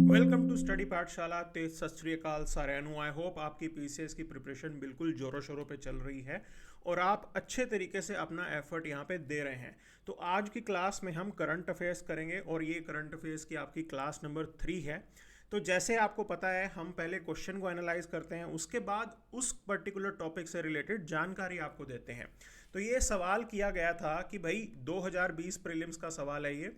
Welcome to study पाठशाला। तेज सत श्री अकाल सारे नु। आई होप आपकी पीसीएस की प्रिपरेशन बिल्कुल जोरों शोरों पे चल रही है और आप अच्छे तरीके से अपना एफर्ट यहाँ पे दे रहे हैं। तो आज की क्लास में हम करंट अफेयर्स करेंगे और ये करंट अफेयर्स की आपकी क्लास नंबर 3 है। तो जैसे आपको पता है, हम पहले क्वेश्चन को एनालाइज करते हैं, उसके बाद उस पर्टिकुलर टॉपिक से रिलेटेड जानकारी आपको देते हैं। तो ये सवाल किया गया था कि भाई 2020 प्रीलिम्स का सवाल है ये।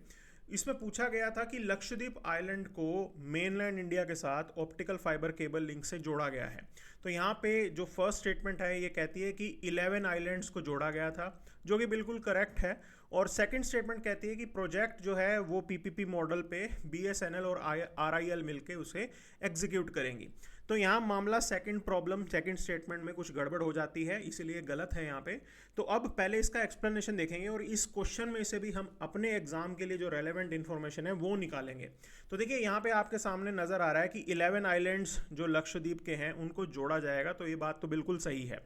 इसमें पूछा गया था कि लक्षद्वीप आइलैंड को मेनलैंड इंडिया के साथ ऑप्टिकल फाइबर केबल लिंक से जोड़ा गया है। तो यहाँ पे जो फर्स्ट स्टेटमेंट है ये कहती है कि 11 आइलैंड्स को जोड़ा गया था, जो कि बिल्कुल करेक्ट है। और सेकंड स्टेटमेंट कहती है कि प्रोजेक्ट जो है वो पीपीपी मॉडल पे बीएसएनएल और आरआईएल मिलके उसे एग्जीक्यूट करेंगी। तो यहाँ मामला सेकंड स्टेटमेंट में कुछ गड़बड़ हो जाती है, इसीलिए गलत है यहाँ पे। तो अब पहले इसका एक्सप्लेनेशन देखेंगे और इस क्वेश्चन में से भी हम अपने एग्जाम के लिए जो रेलेवेंट इन्फॉर्मेशन है वो निकालेंगे। तो देखिए यहाँ पे आपके सामने नजर आ रहा है कि 11 आइलैंड्स जो लक्षद्वीप के हैं उनको जोड़ा जाएगा। तो ये बात तो बिल्कुल सही है।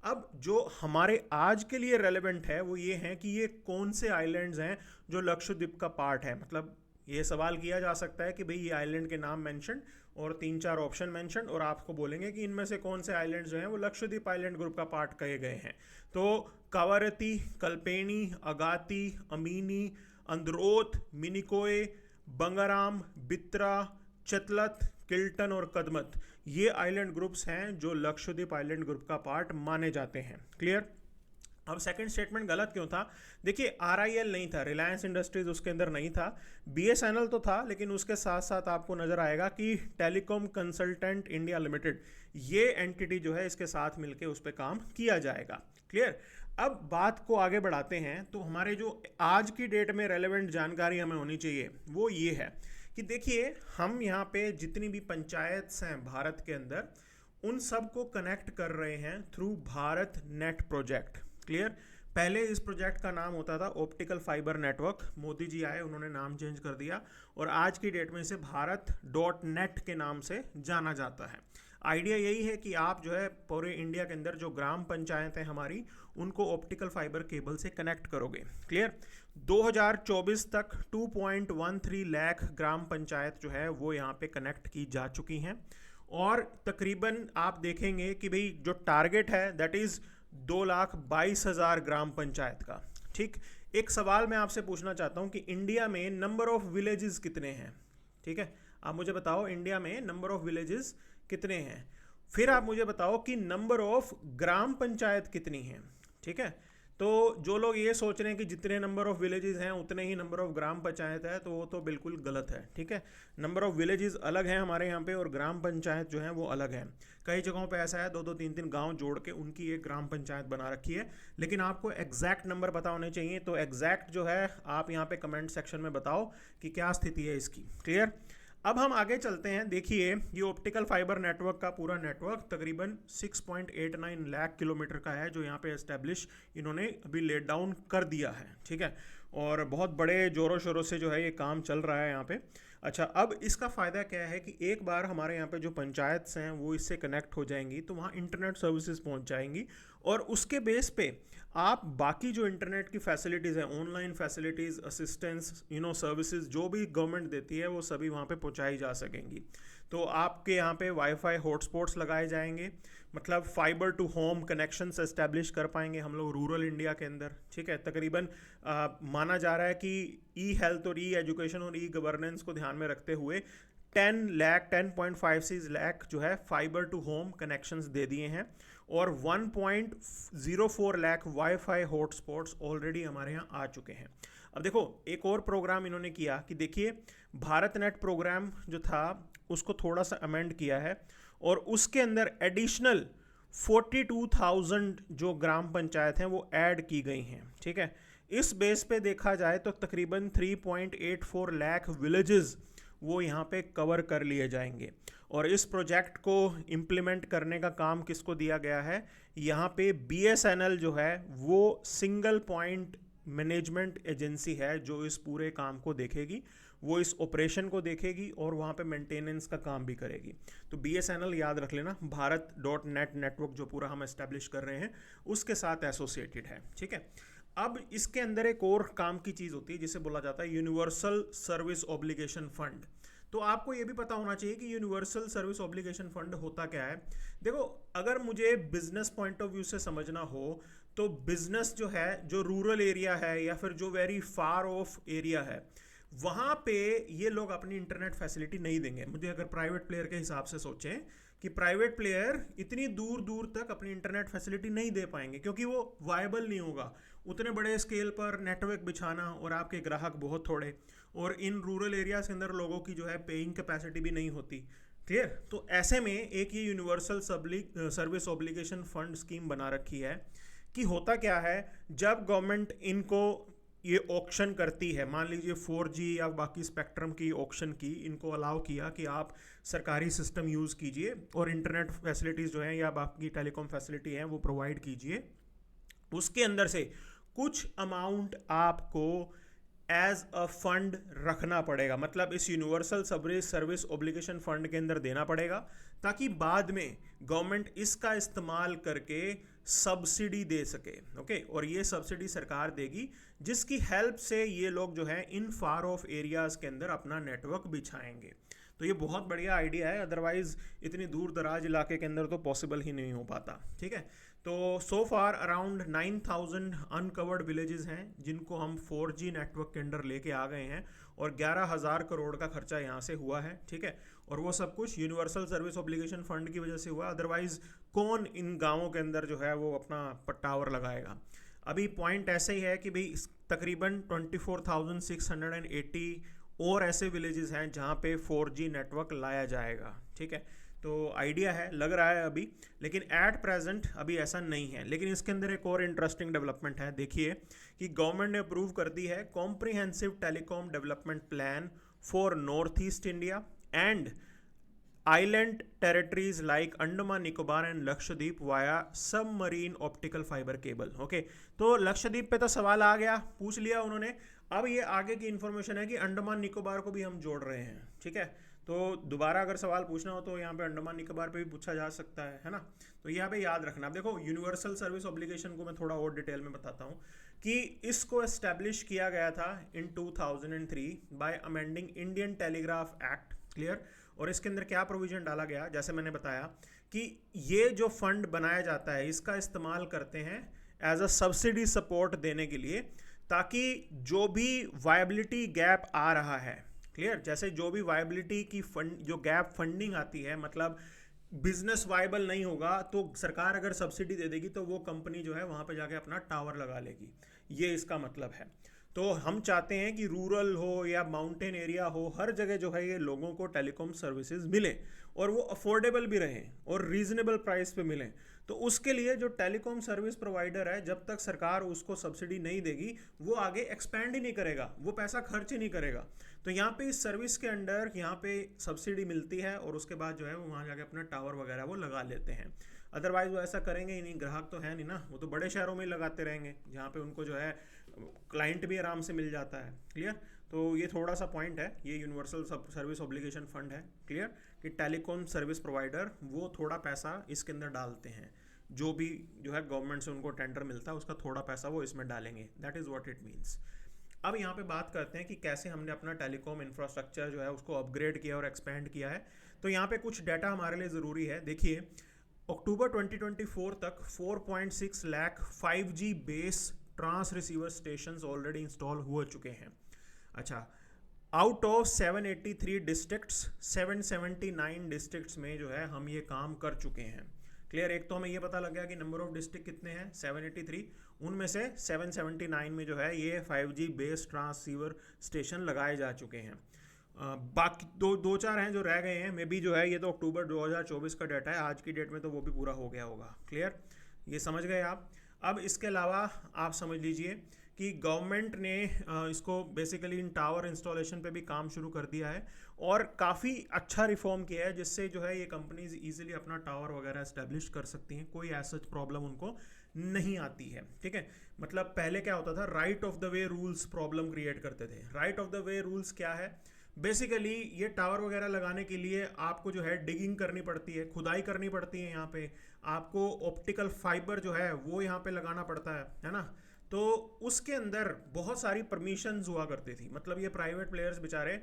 अब जो हमारे आज के लिए रेलेवेंट है वो ये है कि ये कौन से आइलैंड्स हैं जो लक्षद्वीप का पार्ट है। मतलब ये सवाल किया जा सकता है कि भाई ये आइलैंड के नाम मेंशन और 3-4 ऑप्शन मेंशन, और आपको बोलेंगे कि इनमें से कौन से आइलैंड्स जो हैं वो लक्षद्वीप आइलैंड ग्रुप का पार्ट कहे गए हैं। तो कावरती, कल्पेनी, अगाती, अमीनी, अंद्रोथ, मिनिकोय, बंगाराम, बित्रा, चतलत, किल्टन और कदमत, ये आइलैंड ग्रुप्स हैं जो लक्षद्वीप आइलैंड ग्रुप का पार्ट माने जाते हैं। क्लियर। अब सेकंड स्टेटमेंट गलत क्यों था? देखिए, आरआईएल नहीं था, रिलायंस इंडस्ट्रीज उसके अंदर नहीं था, बीएसएनएल तो था, लेकिन उसके साथ साथ आपको नजर आएगा कि टेलीकॉम कंसल्टेंट इंडिया लिमिटेड, ये एंटिटी जो है इसके साथ मिलके उस पर काम किया जाएगा। क्लियर। अब बात को आगे बढ़ाते हैं। तो हमारे जो आज की डेट में रेलेवेंट जानकारी हमें होनी चाहिए वो ये है कि देखिए, हम यहाँ पे जितनी भी पंचायत हैं भारत के अंदर, उन सब को कनेक्ट कर रहे हैं through Bharat net project. Clear. पहले इस प्रोजेक्ट का नाम होता था optical fibre network. Modi ji आए, उन्होंने नाम चेंज कर दिया और आज की डेट में इसे भारत.नेट के नाम से जाना जाता है। आइडिया यही है कि आप जो है पूरे इंडिया के अंदर जो ग्राम पंचायतें हमारी, उनको ऑप्टिकल फाइबर केबल से कनेक्ट करोगे। क्लियर। 2024 तक 2.13 लाख ग्राम पंचायत जो है वो यहाँ पे कनेक्ट की जा चुकी हैं। और तकरीबन आप देखेंगे कि भाई जो टारगेट है दैट इज 2,22,000 ग्राम पंचायत का। ठीक। एक सवाल मैं आपसे पूछना चाहता हूं कि इंडिया में नंबर ऑफ विलेजेस कितने हैं? ठीक है, आप मुझे बताओ इंडिया में नंबर ऑफ विलेजेस कितने हैं। फिर आप मुझे बताओ कि नंबर ऑफ ग्राम पंचायत कितनी हैं। ठीक है। तो जो लोग ये सोच रहे हैं कि जितने नंबर ऑफ विलेजेस हैं उतने ही नंबर ऑफ ग्राम पंचायत है, तो वो तो बिल्कुल गलत है। ठीक है। नंबर ऑफ विलेजेस अलग हैं हमारे यहाँ पे और ग्राम पंचायत जो है वो अलग है। कई जगहों पे ऐसा है 2-2 3-3 गांव जोड़ के उनकी एक ग्राम पंचायत बना रखी है। लेकिन आपको एग्जैक्ट नंबर पता होने चाहिए, तो एग्जैक्ट जो है आप यहाँ पे कमेंट सेक्शन में बताओ कि क्या स्थिति है इसकी। क्लियर। अब हम आगे चलते हैं। देखिए, ये ऑप्टिकल फाइबर नेटवर्क का पूरा नेटवर्क तकरीबन 6.89 लाख किलोमीटर का है, जो यहाँ पे एस्टेब्लिश इन्होंने अभी लेट डाउन कर दिया है। ठीक है। और बहुत बड़े जोरों शोरों से जो है ये काम चल रहा है यहाँ पे। अच्छा, अब इसका फ़ायदा क्या है कि एक बार हमारे यहाँ पे जो पंचायत हैं वो इससे कनेक्ट हो जाएंगी, तो वहाँ इंटरनेट सर्विसेज पहुँच जाएंगी और उसके बेस पे आप बाकी जो इंटरनेट की फैसिलिटीज़ हैं, ऑनलाइन फैसिलिटीज़, असिस्टेंस, सर्विसेज जो भी गवर्नमेंट देती है वो सभी वहाँ पे पहुँचाई जा सकेंगी। तो आपके यहाँ पे वाईफाई हॉटस्पॉट्स लगाए जाएंगे, मतलब fibre to home connections establish कर पाएंगे हम लोग रूरल इंडिया के अंदर। ठीक है। तकरीबन माना जा रहा है कि ई हेल्थ और ई एजुकेशन और ई गवर्नेंस को ध्यान में रखते हुए 10.56 लाख जो है फाइबर टू होम कनेक्शंस दे दिए हैं और 1.04 लाख वाईफाई हॉटस्पॉट्स ऑलरेडी हमारे यहाँ आ चुके हैं। अब देखो, एक और प्रोग्राम इन्होंने किया कि देखिए, भारत नेट प्रोग्राम जो था उसको थोड़ा सा अमेंड किया है और उसके अंदर एडिशनल 42,000 जो ग्राम पंचायत हैं वो ऐड की गई हैं। ठीक है। इस बेस पे देखा जाए तो तकरीबन 3.84 लाख विलेजेस वो यहाँ पे कवर कर लिए जाएंगे। और इस प्रोजेक्ट को इम्प्लीमेंट करने का काम किसको दिया गया है? यहाँ पे बीएसएनएल जो है वो सिंगल पॉइंट मैनेजमेंट एजेंसी है जो इस पूरे काम को देखेगी, वो इस ऑपरेशन को देखेगी और वहाँ पे मेंटेनेंस का काम भी करेगी। तो बीएसएनएल याद रख लेना, भारत.नेट नेटवर्क जो पूरा हम एस्टेब्लिश कर रहे हैं उसके साथ एसोसिएटेड है। ठीक है। अब इसके अंदर एक और काम की चीज़ होती है जिसे बोला जाता है यूनिवर्सल सर्विस ऑब्लिगेशन फंड। तो आपको ये भी पता होना चाहिए कि यूनिवर्सल सर्विस ऑब्लिगेशन फंड होता क्या है। देखो, अगर मुझे बिजनेस पॉइंट ऑफ व्यू से समझना हो तो बिजनेस जो है, जो रूरल एरिया है या फिर जो वेरी फार ऑफ एरिया है, वहाँ पे ये लोग अपनी इंटरनेट फैसिलिटी नहीं देंगे। मुझे अगर प्राइवेट प्लेयर के हिसाब से सोचें कि प्राइवेट प्लेयर इतनी दूर दूर तक अपनी इंटरनेट फैसिलिटी नहीं दे पाएंगे क्योंकि वो वायबल नहीं होगा उतने बड़े स्केल पर नेटवर्क बिछाना, और आपके ग्राहक बहुत थोड़े, और इन रूरल एरियाज के अंदर लोगों की जो है पेइंग कैपेसिटी भी नहीं होती। क्लियर? तो ऐसे में एक ये universal service obligation fund scheme बना रखी है कि होता क्या है, जब गवर्नमेंट इनको ये ऑक्शन करती है, मान लीजिए 4G या बाकी स्पेक्ट्रम की ऑक्शन की, इनको अलाउ किया कि आप सरकारी सिस्टम यूज़ कीजिए और इंटरनेट फैसिलिटीज़ जो हैं या बाकी टेलीकॉम फैसिलिटी हैं वो प्रोवाइड कीजिए, उसके अंदर से कुछ अमाउंट आपको एज अ फंड रखना पड़ेगा, मतलब इस यूनिवर्सल सर्विस ऑब्लिगेशन फंड के अंदर देना पड़ेगा, ताकि बाद में गवर्नमेंट इसका इस्तेमाल करके सब्सिडी दे सके। ओके, और ये सब्सिडी सरकार देगी जिसकी हेल्प से ये लोग जो है इन फार ऑफ एरियाज के अंदर अपना नेटवर्क बिछाएंगे। तो ये बहुत बढ़िया आइडिया है, अदरवाइज इतनी दूर दराज इलाके के अंदर तो पॉसिबल ही नहीं हो पाता। ठीक है, तो सो फार अराउंड 9000 अनकवर्ड विलेजेस हैं जिनको हम 4G नेटवर्क के अंदर लेके आ गए हैं, और 11,000 करोड़ का खर्चा यहाँ से हुआ है। ठीक है, और वो सब कुछ यूनिवर्सल सर्विस ऑब्लिगेशन फंड की वजह से हुआ, अदरवाइज कौन इन गाँवों के अंदर जो है वो अपना टावर लगाएगा। अभी पॉइंट ऐसे ही है कि भाई तकरीबन 24,680 और ऐसे विलेजेस हैं जहाँ पे 4G नेटवर्क लाया जाएगा। ठीक है, तो आइडिया है, लग रहा है अभी, लेकिन एट प्रेजेंट अभी ऐसा नहीं है। लेकिन इसके अंदर एक और इंटरेस्टिंग डेवलपमेंट है, देखिए कि गवर्नमेंट ने अप्रूव कर दी है comprehensive telecom development plan for north east India and island territories like Andaman Nicobar and Lakshadweep via submarine optical fibre cable. Okay, तो लक्षद्वीप पे तो सवाल आ गया, पूछ लिया उन्होंने। अब ये आगे की इंफॉर्मेशन है कि अंडमान निकोबार को भी हम जोड़ रहे हैं। ठीक है, तो दोबारा अगर सवाल पूछना हो तो यहाँ पे अंडमान निकोबार पे भी पूछा जा सकता है ना। तो यहाँ पे याद रखना। अब देखो, यूनिवर्सल सर्विस ऑब्लिगेशन को मैं थोड़ा और डिटेल में बताता हूँ कि इसको एस्टेब्लिश किया गया था इन 2003 bye amending Indian telegraph act. Clear? और इसके अंदर क्या प्रोविजन डाला गया, जैसे मैंने बताया कि ये जो फंड बनाया जाता है इसका इस्तेमाल करते हैं एज अ सब्सिडी सपोर्ट देने के लिए, ताकि जो भी वायबिलिटी गैप आ रहा है, क्लियर, जैसे जो भी वायबिलिटी की जो गैप फंडिंग आती है, मतलब बिजनेस वायबल नहीं होगा तो सरकार अगर सब्सिडी दे देगी तो वो कंपनी जो है वहाँ पे जाके अपना टावर लगा लेगी, ये इसका मतलब है। तो हम चाहते हैं कि रूरल हो या माउंटेन एरिया हो, हर जगह जो है ये लोगों को टेलीकॉम सर्विसेज मिले और वो अफोर्डेबल भी रहें और रीजनेबल प्राइस पे मिलें। तो उसके लिए जो टेलीकॉम सर्विस प्रोवाइडर है, जब तक सरकार उसको सब्सिडी नहीं देगी वो आगे एक्सपैंड ही नहीं करेगा, वो पैसा खर्च ही नहीं करेगा। तो यहाँ पे इस सर्विस के अंडर यहाँ पे सब्सिडी मिलती है और उसके बाद जो है वो वहाँ जाके अपना टावर वगैरह वो लगा लेते हैं। अदरवाइज वो ऐसा करेंगे ही नहीं, ग्राहक तो है नहीं ना, वो तो बड़े शहरों में ही लगाते रहेंगे जहाँ पे उनको जो है क्लाइंट भी आराम से मिल जाता है। क्लियर? तो ये थोड़ा सा पॉइंट है, ये यूनिवर्सल सर्विस ऑब्लिगेशन फंड है। क्लियर? कि टेलीकॉम सर्विस प्रोवाइडर वो थोड़ा पैसा इसके अंदर डालते हैं, जो भी जो है गवर्नमेंट से उनको टेंडर मिलता है उसका थोड़ा पैसा वो इसमें डालेंगे। That is what it means. अब यहाँ पे बात करते हैं कि कैसे हमने अपना टेलीकॉम इंफ्रास्ट्रक्चर जो है उसको अपग्रेड किया और एक्सपेंड किया है। तो यहाँ पे कुछ डाटा हमारे लिए ज़रूरी है। देखिए, अक्टूबर 2024 तक 4.6 lakh 5G base trans receiver stations already install हो चुके हैं। अच्छा, आउट ऑफ 783 डिस्ट्रिक्ट्स 779 डिस्ट्रिक्ट्स में जो है हम ये काम कर चुके हैं। क्लियर? एक तो हमें ये पता लग गया कि नंबर ऑफ डिस्ट्रिक्ट कितने हैं, 783, उनमें से 779 में जो है ये 5G बेस ट्रांसीवर स्टेशन लगाए जा चुके हैं। बाकी दो चार हैं जो रह गए हैं, मे बी जो है ये तो अक्टूबर 2024 का डाटा है, आज की डेट में तो वो भी पूरा हो गया होगा। क्लियर? ये समझ गए आप। अब इसके अलावा आप समझ लीजिए कि गवर्नमेंट ने इसको बेसिकली इन टावर इंस्टॉलेशन पे भी काम शुरू कर दिया है और काफ़ी अच्छा रिफॉर्म किया है, जिससे जो है ये कंपनीज इजीली अपना टावर वगैरह एस्टेब्लिश कर सकती हैं, कोई ऐसा प्रॉब्लम उनको नहीं आती है। ठीक है, मतलब पहले क्या होता था, right of the way rules problem create करते थे। Right of the way rules क्या है, बेसिकली ये टावर वगैरह लगाने के लिए आपको जो है डिगिंग करनी पड़ती है, खुदाई करनी पड़ती है, यहाँ पे आपको ऑप्टिकल फाइबर जो है वो यहाँ पे लगाना पड़ता है ना। तो उसके अंदर बहुत सारी परमिशंस हुआ करती थी। मतलब ये प्राइवेट प्लेयर्स बेचारे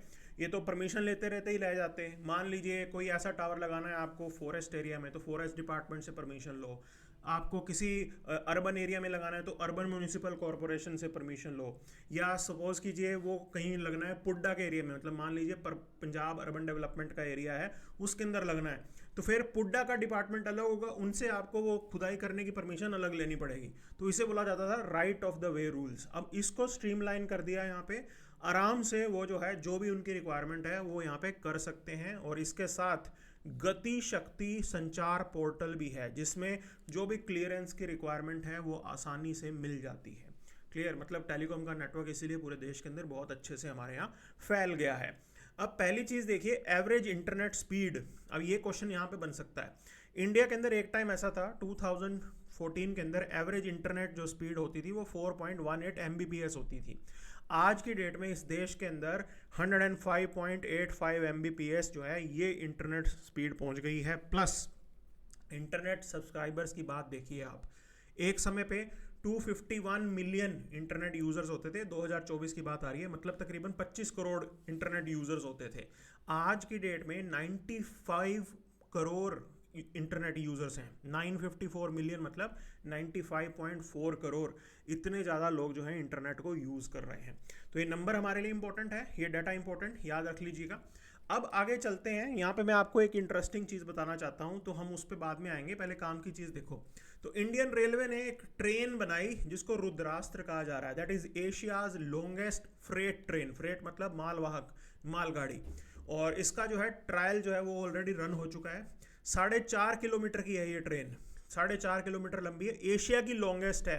ये तो परमिशन लेते रहते ही ले जाते हैं। मान लीजिए कोई ऐसा टावर लगाना है आपको फॉरेस्ट एरिया में, तो फॉरेस्ट डिपार्टमेंट से परमिशन लो। आपको किसी अर्बन एरिया में लगाना है तो अर्बन म्यूनिसिपल कॉरपोरेशन से परमिशन लो। या सपोज कीजिए वो कहीं लगना है पुड्डा के एरिया में, मतलब मान लीजिए पंजाब अर्बन डेवलपमेंट का एरिया है, उसके अंदर लगना है, तो फिर पुड्डा का डिपार्टमेंट अलग होगा, उनसे आपको वो खुदाई करने की परमिशन अलग लेनी पड़ेगी। तो इसे बोला जाता था right of the way rules. अब इसको स्ट्रीमलाइन कर दिया यहाँ पे, आराम से वो जो है जो भी उनकी रिक्वायरमेंट है वो यहाँ पे कर सकते हैं। और इसके साथ गति शक्ति संचार पोर्टल भी है, जिसमें जो भी क्लियरेंस की रिक्वायरमेंट है वो आसानी से मिल जाती है। क्लियर, मतलब टेलीकॉम का नेटवर्क इसीलिए पूरे देश के अंदर बहुत अच्छे से हमारे यहाँ फैल गया है। अब पहली चीज़ देखिए, एवरेज इंटरनेट स्पीड। अब ये क्वेश्चन यहाँ पे बन सकता है। इंडिया के अंदर एक टाइम ऐसा था 2014 के अंदर एवरेज इंटरनेट जो स्पीड होती थी वो 4.18 Mbps होती थी। आज की डेट में इस देश के अंदर 105.85 Mbps जो है ये इंटरनेट स्पीड पहुंच गई है। प्लस इंटरनेट सब्सक्राइबर्स की बात देखिए आप, एक समय पे 251 मिलियन इंटरनेट यूजर्स होते थे, 2024 की बात आ रही है, मतलब तकरीबन 25 करोड़ इंटरनेट यूजर्स होते थे। आज की डेट में 95 करोड़ इंटरनेट यूजर्स हैं। 954 मिलियन मतलब 95.4 करोड़, इतने ज़्यादा लोग जो हैं इंटरनेट को यूज़ कर रहे हैं। तो ये नंबर हमारे लिए इंपॉर्टेंट है, ये डाटा इंपॉर्टेंट, याद रख लीजिएगा। अब आगे चलते हैं, यहाँ पे मैं आपको एक इंटरेस्टिंग चीज़ बताना चाहता हूँ, तो हम उस पर बाद में आएंगे, पहले काम की चीज़ देखो। तो इंडियन रेलवे ने एक ट्रेन बनाई जिसको रुद्रास्त्र कहा जा रहा है, that is Asia's longest freight train. Freight मतलब मालवाहक, मालगाड़ी। और इसका जो है ट्रायल जो है वो ऑलरेडी रन हो चुका है। 4.5 किलोमीटर की है ये ट्रेन, 4.5 किलोमीटर लंबी है, एशिया की लॉन्गेस्ट है।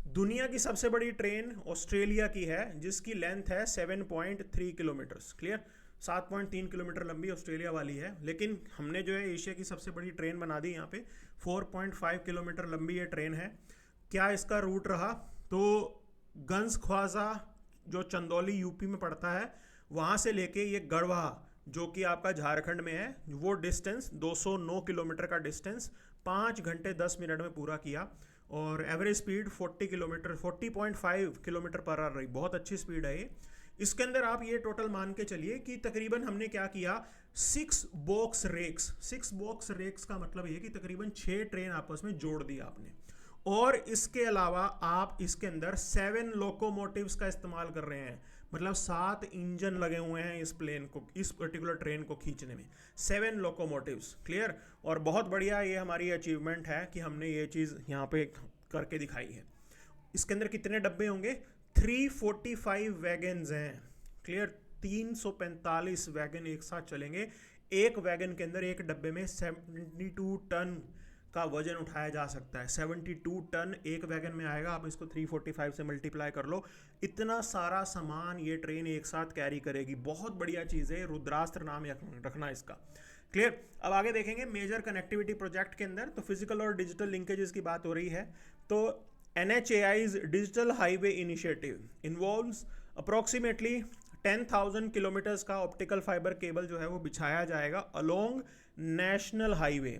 दुनिया की सबसे बड़ी ट्रेन ऑस्ट्रेलिया की है जिसकी लेंथ है 7.3 किलोमीटर्स। क्लियर, 7.3 किलोमीटर लंबी ऑस्ट्रेलिया वाली है, लेकिन हमने जो है एशिया की सबसे बड़ी ट्रेन बना दी यहाँ पे। 4.5 किलोमीटर लंबी ये ट्रेन है। क्या इसका रूट रहा, तो गंज ख्वाजा जो चंदौली यूपी में पड़ता है, वहाँ से लेके ये गढ़वा जो कि आपका झारखंड में है, वो डिस्टेंस 209 किलोमीटर का डिस्टेंस 5 घंटे 10 मिनट में पूरा किया। और average speed 40.5 kilometre per hour रही, बहुत अच्छी स्पीड है ये। इसके अंदर आप ये टोटल मान के चलिए कि तकरीबन हमने क्या किया, 6 बॉक्स रेक्स। 6 बॉक्स रेक्स का मतलब ये कि तकरीबन 6 ट्रेन आपस में जोड़ दिया आपने। और इसके अलावा आप इसके अंदर 7 लोकोमोटिव्स का इस्तेमाल कर रहे हैं, मतलब 7 इंजन लगे हुए हैं इस प्लेन को, इस पर्टिकुलर ट्रेन को खींचने में, 7 लोकोमोटिव्स। क्लियर, और बहुत बढ़िया ये हमारी अचीवमेंट है कि हमने ये चीज़ यहाँ पे करके दिखाई है। इसके अंदर कितने डब्बे होंगे, 345 वैगन्स हैं। क्लियर, 345 वैगन एक साथ चलेंगे। एक वैगन के अंदर, एक डब्बे में 72 टन का वजन उठाया जा सकता है। 72 टन एक वैगन में आएगा, आप इसको 345 से मल्टीप्लाई कर लो, इतना सारा सामान ये ट्रेन एक साथ कैरी करेगी। बहुत बढ़िया चीज़ है, रुद्रास्त्र नाम रखना इसका। क्लियर, अब आगे देखेंगे मेजर कनेक्टिविटी प्रोजेक्ट के अंदर, तो फिजिकल और डिजिटल लिंकेजेस की बात हो रही है। तो NHAI's digital highway initiative involves approximately 10,000 kilometres का ऑप्टिकल फाइबर केबल जो है वो बिछाया जाएगा अलोंग नेशनल हाईवे,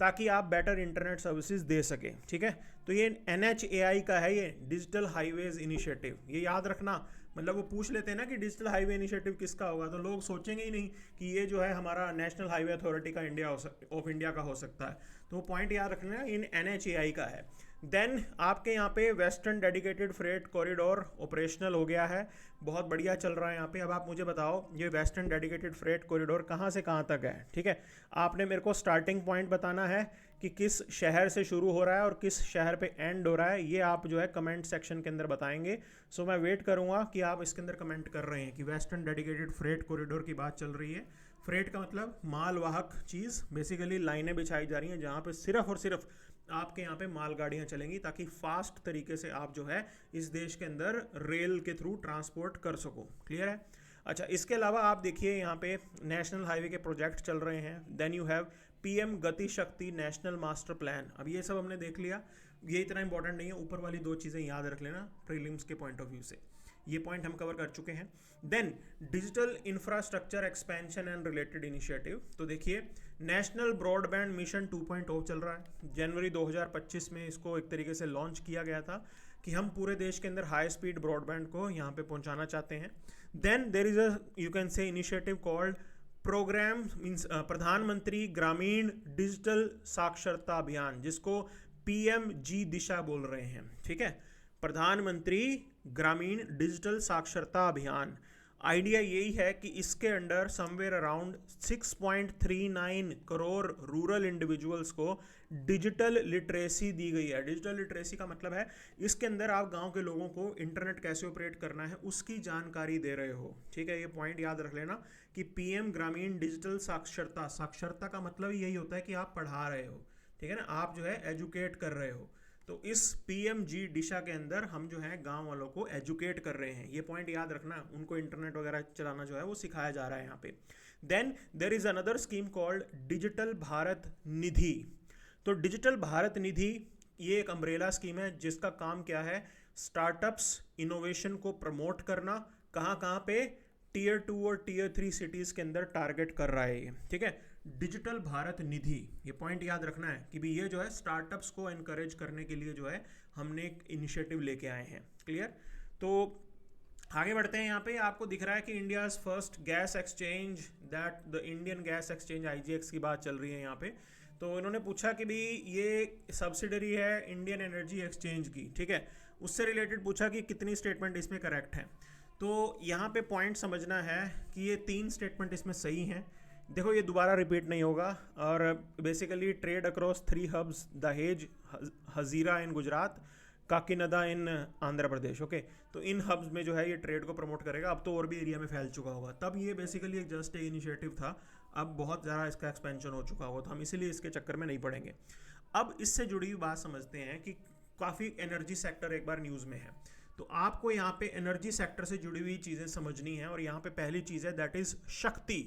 ताकि आप बेटर इंटरनेट सर्विसेज दे सके। ठीक है, तो ये NHAI का है, ये डिजिटल हाईवेज इनिशिएटिव, ये याद रखना। मतलब वो पूछ लेते हैं ना कि डिजिटल हाईवे इनिशिएटिव किसका होगा, तो लोग सोचेंगे ही नहीं कि ये जो है हमारा नेशनल हाईवे अथॉरिटी का ऑफ इंडिया का हो सकता है। तो वो पॉइंट याद रखना, इन NHAI का है। देन आपके यहाँ पे western dedicated freight corridor operational हो गया है, बहुत बढ़िया चल रहा है यहाँ पे। अब आप मुझे बताओ ये वेस्टर्न डेडिकेटेड फ्रेट कॉरिडोर कहाँ से कहाँ तक है। ठीक है, आपने मेरे को स्टार्टिंग पॉइंट बताना है कि किस शहर से शुरू हो रहा है और किस शहर पे एंड हो रहा है, ये आप जो है कमेंट सेक्शन के अंदर बताएंगे। सो मैं वेट करूँगा कि आप इसके अंदर कमेंट कर रहे हैं कि वेस्टर्न डेडिकेटेड फ्रेट कॉरिडोर की बात चल रही है। फ्रेट का मतलब मालवाहक चीज़, बेसिकली लाइनें बिछाई जा रही हैं जहाँ पे सिर्फ और सिर्फ आपके यहाँ पे मालगाड़ियाँ चलेंगी, ताकि फास्ट तरीके से आप जो है इस देश के अंदर रेल के थ्रू ट्रांसपोर्ट कर सको। क्लियर है। अच्छा, इसके अलावा आप देखिए यहाँ पे नेशनल हाईवे के प्रोजेक्ट चल रहे हैं। देन यू हैव PM गति शक्ति नेशनल मास्टर प्लान। अब ये सब हमने देख लिया, ये इतना इंपॉर्टेंट नहीं है, ऊपर वाली 2 चीज़ें याद रख लेना प्रीलिम्स के पॉइंट ऑफ व्यू से, ये पॉइंट हम कवर कर चुके हैं। Then digital infrastructure expansion and related initiative, तो देखिए नेशनल ब्रॉडबैंड मिशन 2.0 चल रहा है। जनवरी 2025 में इसको एक तरीके से लॉन्च किया गया था। कि हम पूरे देश के अंदर हाई स्पीड ब्रॉडबैंड को यहाँ पे पहुँचाना चाहते हैं। Then there is a you can say initiative called program means प्रधानमंत्री ग्रामीण डिजिटल साक्षरता अभियान, जिसको PMG दिशा बोल रहे हैं, ठीक है, प्रधानमंत्री ग्रामीण डिजिटल साक्षरता अभियान। आइडिया यही है कि इसके under somewhere around 6.39 crore rural individuals को डिजिटल लिटरेसी दी गई है। डिजिटल लिटरेसी का मतलब है इसके अंदर आप गांव के लोगों को इंटरनेट कैसे ऑपरेट करना है उसकी जानकारी दे रहे हो, ठीक है। ये पॉइंट याद रख लेना कि PM ग्रामीण डिजिटल साक्षरता, साक्षरता का मतलब यही होता है कि आप पढ़ा रहे हो, ठीक है ना, आप जो है एजुकेट कर रहे हो। तो इस PMG दिशा के अंदर हम जो है गांव वालों को एजुकेट कर रहे हैं, ये पॉइंट याद रखना, उनको इंटरनेट वगैरह चलाना जो है वो सिखाया जा रहा है यहाँ पे। Then there is another scheme called digital Bharat Nidhi. तो डिजिटल भारत निधि ये एक अम्ब्रेला स्कीम है जिसका काम क्या है, स्टार्टअप्स इनोवेशन को प्रमोट करना। कहाँ कहाँ पे, Tier 2 और Tier 3 सिटीज़ के अंदर टारगेट कर रहा है ये, ठीक है। डिजिटल भारत निधि, ये पॉइंट याद रखना है कि भी ये जो है स्टार्टअप्स को एनकरेज करने के लिए जो है हमने एक इनिशिएटिव लेके आए हैं, क्लियर। तो आगे बढ़ते हैं। यहाँ पे आपको दिख रहा है कि India's first gas exchange, that the Indian gas exchange IGX की बात चल रही है यहाँ पे। तो इन्होंने पूछा कि भी ये सब्सिडरी है इंडियन एनर्जी एक्सचेंज की, ठीक है, उससे रिलेटेड पूछा कि कितनी स्टेटमेंट इसमें करेक्ट है। तो यहाँ पे पॉइंट समझना है कि ये 3 स्टेटमेंट इसमें सही हैं। देखो ये दोबारा रिपीट नहीं होगा, और बेसिकली ट्रेड अक्रॉस 3 हब्स, दहेज, हजीरा इन गुजरात, काकीनदा इन आंध्र प्रदेश, ओके। तो इन हब्स में जो है ये ट्रेड को प्रमोट करेगा। अब तो और भी एरिया में फैल चुका होगा, तब ये बेसिकली एक जस्ट एक इनिशिएटिव था, अब बहुत ज़्यादा इसका एक्सपेंशन हो चुका होगा, तो हम इसीलिए इसके चक्कर में नहीं पड़ेंगे। अब इससे जुड़ी हुई बात समझते हैं कि काफ़ी एनर्जी सेक्टर एक बार न्यूज़ में है, तो आपको यहाँ पे एनर्जी सेक्टर से जुड़ी हुई चीज़ें समझनी है। और यहाँ पे पहली चीज़ है दैट इज़ शक्ति।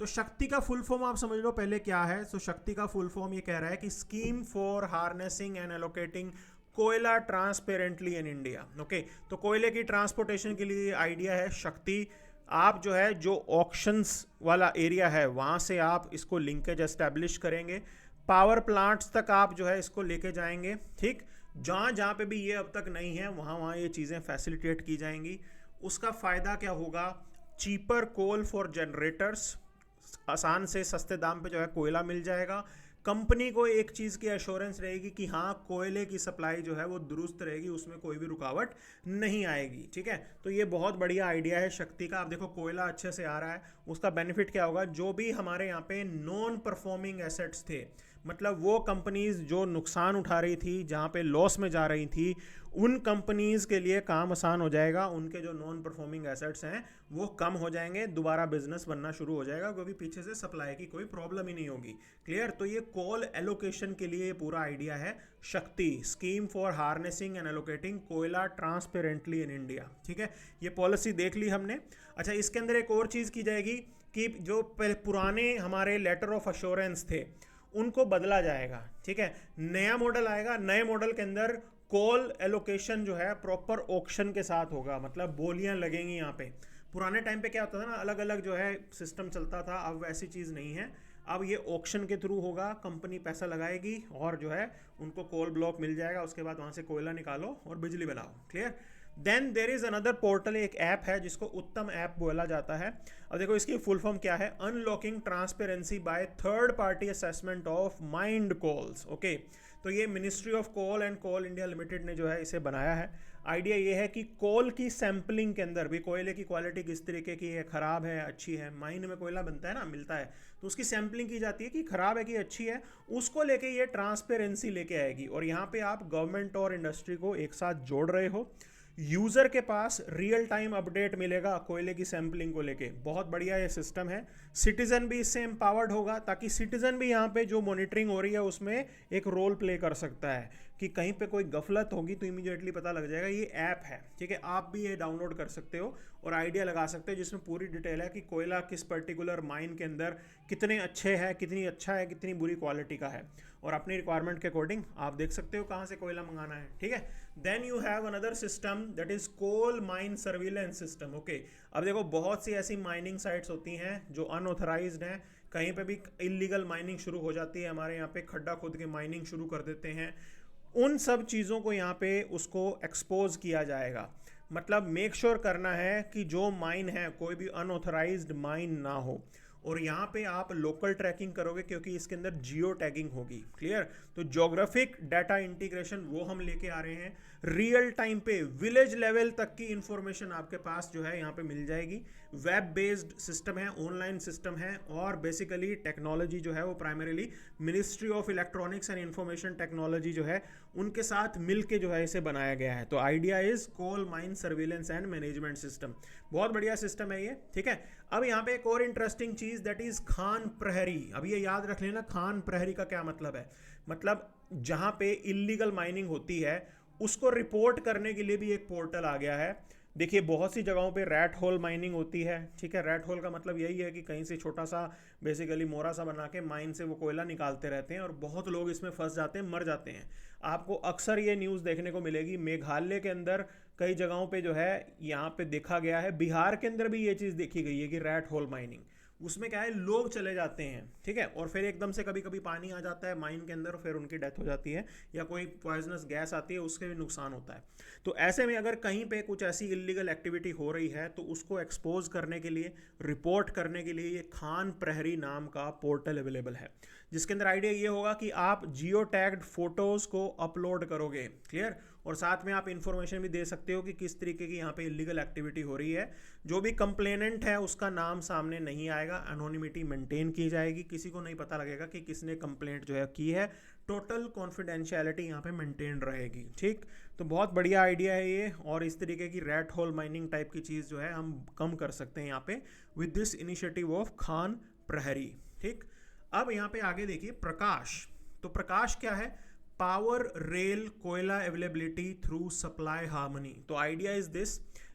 तो शक्ति का फुल फॉर्म आप समझ लो पहले क्या है। तो शक्ति का फुल फॉर्म ये कह रहा है कि scheme for harnessing and allocating कोयला ट्रांसपेरेंटली इन इंडिया, ओके। तो कोयले की ट्रांसपोर्टेशन के लिए आइडिया है शक्ति। आप जो है जो ऑक्शंस वाला एरिया है वहाँ से आप इसको लिंकेज एस्टेब्लिश करेंगे, पावर प्लांट्स तक आप जो है इसको लेके जाएंगे, ठीक। जहाँ जहाँ पे भी ये अब तक नहीं है वहाँ वहाँ ये चीज़ें फैसिलिटेट की जाएंगी। उसका फ़ायदा क्या होगा, चीपर कोल फॉर जनरेटर्स, आसान से सस्ते दाम पे जो है कोयला मिल जाएगा। कंपनी को एक चीज़ की एश्योरेंस रहेगी कि हाँ कोयले की सप्लाई जो है वो दुरुस्त रहेगी, उसमें कोई भी रुकावट नहीं आएगी, ठीक है। तो ये बहुत बढ़िया आइडिया है शक्ति का। आप देखो कोयला अच्छे से आ रहा है, उसका बेनिफिट क्या होगा, जो भी हमारे यहाँ पे नॉन परफॉर्मिंग एसेट्स थे, मतलब वो कंपनीज जो नुकसान उठा रही थी, जहाँ पे लॉस में जा रही थी, उन कंपनीज के लिए काम आसान हो जाएगा। उनके जो नॉन परफॉर्मिंग एसेट्स हैं वो कम हो जाएंगे, दोबारा बिजनेस बनना शुरू हो जाएगा, क्योंकि पीछे से सप्लाई की कोई प्रॉब्लम ही नहीं होगी, क्लियर। तो ये कोल एलोकेशन के लिए पूरा आइडिया है शक्ति, scheme for harnessing and allocating कोयला ट्रांसपेरेंटली इन इंडिया, ठीक है। ये पॉलिसी देख ली हमने। अच्छा, इसके अंदर एक और चीज़ की जाएगी कि जो पहले पुराने हमारे लेटर ऑफ अश्योरेंस थे उनको बदला जाएगा, ठीक है। नया मॉडल आएगा, नए मॉडल के अंदर कोल एलोकेशन जो है प्रॉपर ऑक्शन के साथ होगा, मतलब बोलियां लगेंगी यहाँ पे। पुराने टाइम पे क्या होता था ना, अलग अलग जो है सिस्टम चलता था, अब वैसी चीज़ नहीं है। अब ये ऑक्शन के थ्रू होगा, कंपनी पैसा लगाएगी और जो है उनको कोल ब्लॉक मिल जाएगा, उसके बाद वहाँ से कोयला निकालो और बिजली बनाओ, clear. Then there is another portal, एक ऐप है जिसको उत्तम ऐप बोला जाता है। अब देखो इसकी फुल फॉर्म क्या है, unlocking transparency by third party assessment of mined coals, okay. तो ये ministry of coal and coal India limited ने जो है इसे बनाया है। आइडिया ये है कि कोल की सैम्पलिंग के अंदर भी कोयले की क्वालिटी किस तरीके की है, ख़राब है, अच्छी है। माइन में कोयला बनता है ना, मिलता है, तो उसकी सैम्पलिंग की जाती है कि ख़राब है कि अच्छी है, उसको लेके ये ट्रांसपेरेंसी लेके आएगी। और यहाँ पे आप गवर्नमेंट और इंडस्ट्री को एक साथ जोड़ रहे हो, यूज़र के पास रियल टाइम अपडेट मिलेगा कोयले की सैम्पलिंग को लेके। बहुत बढ़िया ये सिस्टम है। सिटीज़न भी इससे एम्पावर्ड होगा, ताकि सिटीज़न भी यहाँ पे जो मॉनिटरिंग हो रही है उसमें एक रोल प्ले कर सकता है कि कहीं पे कोई गफलत होगी तो इमीडिएटली पता लग जाएगा। ये ऐप है, ठीक है, आप भी ये डाउनलोड कर सकते हो और आइडिया लगा सकते हो, जिसमें पूरी डिटेल है कि कोयला किस पर्टिकुलर माइन के अंदर कितने अच्छे है, कितनी अच्छा है, कितनी बुरी क्वालिटी का है, और अपनी रिक्वायरमेंट के अकॉर्डिंग आप देख सकते हो कहाँ से कोयला मंगाना है, ठीक है। Then you have another system that is coal mine surveillance system, okay. अब देखो बहुत सी ऐसी माइनिंग साइट्स होती हैं जो अनऑथराइज्ड हैं, कहीं पे भी इलीगल माइनिंग शुरू हो जाती है। हमारे यहाँ पे खड्डा खोद के माइनिंग शुरू कर देते हैं, उन सब चीज़ों को यहाँ पे उसको एक्सपोज किया जाएगा। मतलब मेक श्योर करना है कि जो माइन है कोई भी अनऑथराइज्ड माइन ना हो। और यहाँ पे आप लोकल ट्रैकिंग करोगे क्योंकि इसके अंदर जियो टैगिंग होगी। क्लियर? तो ज्योग्राफिक डाटा इंटीग्रेशन वो हम लेके आ रहे हैं। रियल टाइम पे विलेज लेवल तक की इंफॉर्मेशन आपके पास जो है यहाँ पे मिल जाएगी। वेब बेस्ड सिस्टम है, ऑनलाइन सिस्टम है, और बेसिकली टेक्नोलॉजी जो है वो primarily ministry of electronics and information technology जो है उनके साथ मिलके जो है इसे बनाया गया है। तो idea is coal mine surveillance and management system. बहुत बढ़िया सिस्टम है ये। ठीक है, अब यहाँ पे एक और इंटरेस्टिंग चीज दैट इज खान प्रहरी। अब ये याद रख लेना, खान प्रहरी का क्या मतलब है। मतलब जहाँ पे इलीगल माइनिंग होती है उसको रिपोर्ट करने के लिए भी एक पोर्टल आ गया है। देखिए बहुत सी जगहों पे रैट होल माइनिंग होती है। ठीक है, रैट होल का मतलब यही है कि कहीं से छोटा सा बेसिकली मोरा सा बना के माइन से वो कोयला निकालते रहते हैं और बहुत लोग इसमें फंस जाते हैं, मर जाते हैं। आपको अक्सर ये न्यूज़ देखने को मिलेगी। मेघालय के अंदर कई जगहों पे जो है यहाँ पे देखा गया है, बिहार के अंदर भी ये चीज़ देखी गई है कि रैट होल माइनिंग, उसमें क्या है लोग चले जाते हैं। ठीक है, और फिर एकदम से कभी कभी पानी आ जाता है माइन के अंदर, फिर उनकी डेथ हो जाती है, या कोई पॉइजनस गैस आती है उसके भी नुकसान होता है। तो ऐसे में अगर कहीं पे कुछ ऐसी इलीगल एक्टिविटी हो रही है तो उसको एक्सपोज करने के लिए, रिपोर्ट करने के लिए ये खान प्रहरी नाम का पोर्टल अवेलेबल है, जिसके अंदर आइडिया ये होगा कि आप जियो टैग्ड फोटोज़ को अपलोड करोगे। क्लियर? और साथ में आप इंफॉर्मेशन भी दे सकते हो कि किस तरीके की यहाँ पे इलीगल एक्टिविटी हो रही है। जो भी कंप्लेनेंट है उसका नाम सामने नहीं आएगा, एनोनिमिटी मेंटेन की जाएगी, किसी को नहीं पता लगेगा कि किसने कंप्लेंट जो है की है। टोटल कॉन्फिडेंशियलिटी यहाँ पे मेंटेन रहेगी। ठीक, तो बहुत बढ़िया आइडिया है ये, और इस तरीके की रैट होल माइनिंग टाइप की चीज़ जो है हम कम कर सकते हैं यहाँ पे with this initiative of Khan प्रहरी। ठीक, अब यहाँ पे आगे देखिए प्रकाश। तो प्रकाश क्या है? पावर रेल कोयला अवेलेबिलिटी थ्रू सप्लाई हार्मनी। तो आइडिया इज दिस,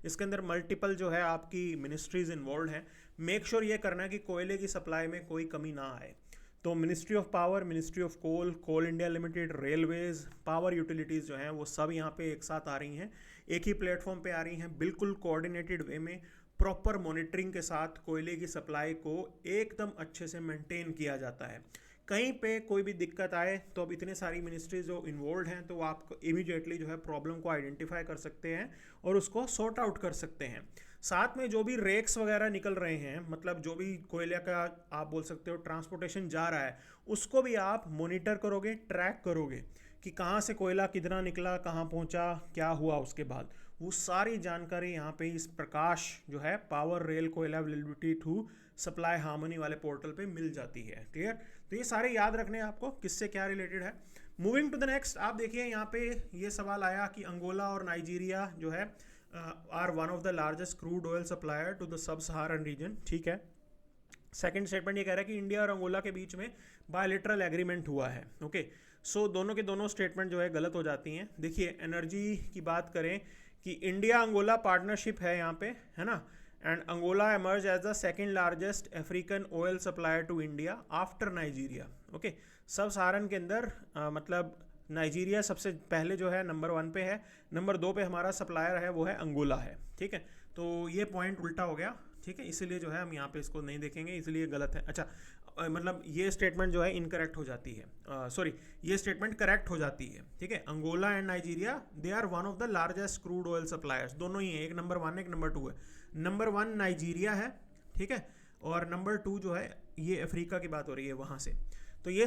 इसके अंदर मल्टीपल जो है आपकी मिनिस्ट्रीज इन्वॉल्व हैं। मेक श्योर ये करना है कि कोयले की सप्लाई में कोई कमी ना आए। तो ministry of power, ministry of coal, coal India limited, railways, power utilities जो हैं वो सब यहाँ पे एक साथ आ रही हैं, एक ही प्लेटफॉर्म पे आ रही हैं, बिल्कुल कोऑर्डिनेटेड वे में, प्रॉपर मॉनिटरिंग के साथ कोयले की सप्लाई को एकदम अच्छे से मेंटेन किया जाता है। कहीं पे कोई भी दिक्कत आए तो अब इतने सारी मिनिस्ट्रीज जो इन्वॉल्व हैं तो आप इमीडिएटली जो है प्रॉब्लम को आइडेंटिफाई कर सकते हैं और उसको सॉर्ट आउट कर सकते हैं। साथ में जो भी रेक्स वगैरह निकल रहे हैं, मतलब जो भी कोयले का आप बोल सकते हो ट्रांसपोर्टेशन जा रहा है, उसको भी आप मॉनिटर करोगे, ट्रैक करोगे कि कहाँ से कोयला कितना निकला, कहाँ पहुँचा, क्या हुआ उसके बाद। वो सारी जानकारी यहाँ पे इस प्रकाश जो है पावर रेल कोयला अवेलेबिलिटी थ्रू सप्लाई हार्मनी वाले पोर्टल पे मिल जाती है। क्लियर? तो ये सारे याद रखने हैं आपको किससे क्या रिलेटेड है। मूविंग टू द नेक्स्ट, आप देखिए यहाँ पे ये सवाल आया कि अंगोला और नाइजीरिया जो है are one of the largest crude oil supplier to the sub Saharan reason. ठीक है, सेकंड स्टेटमेंट ये कह रहा है कि इंडिया और अंगोला के बीच में बायलैटरल एग्रीमेंट हुआ है। ओके, सो दोनों के दोनों स्टेटमेंट जो है गलत हो जाती हैं। देखिए एनर्जी की बात करें कि इंडिया अंगोला पार्टनरशिप है यहाँ पे, है ना, and Angola emerge as the second largest African oil supplier to India after Nigeria. Okay, sub Saharan के अंदर मतलब नाइजीरिया सबसे पहले जो है नंबर 1 पे है, नंबर 2 पे हमारा सप्लायर है वो है अंगोला है। ठीक है, तो ये पॉइंट उल्टा हो गया। ठीक है, इसीलिए जो है हम यहाँ पे इसको नहीं देखेंगे, इसलिए गलत है। अच्छा, मतलब ये स्टेटमेंट जो है इनकरेक्ट हो जाती है, सॉरी ये स्टेटमेंट करेक्ट हो जाती है। ठीक है, Angola and Nigeria they are one of the largest crude oil suppliers, दोनों ही हैं, एक नंबर 1 एक नंबर 2 है। नंबर 1 नाइजीरिया है, ठीक है, और नंबर 2 जो है ये अफ्रीका की बात हो रही है वहाँ से। तो ये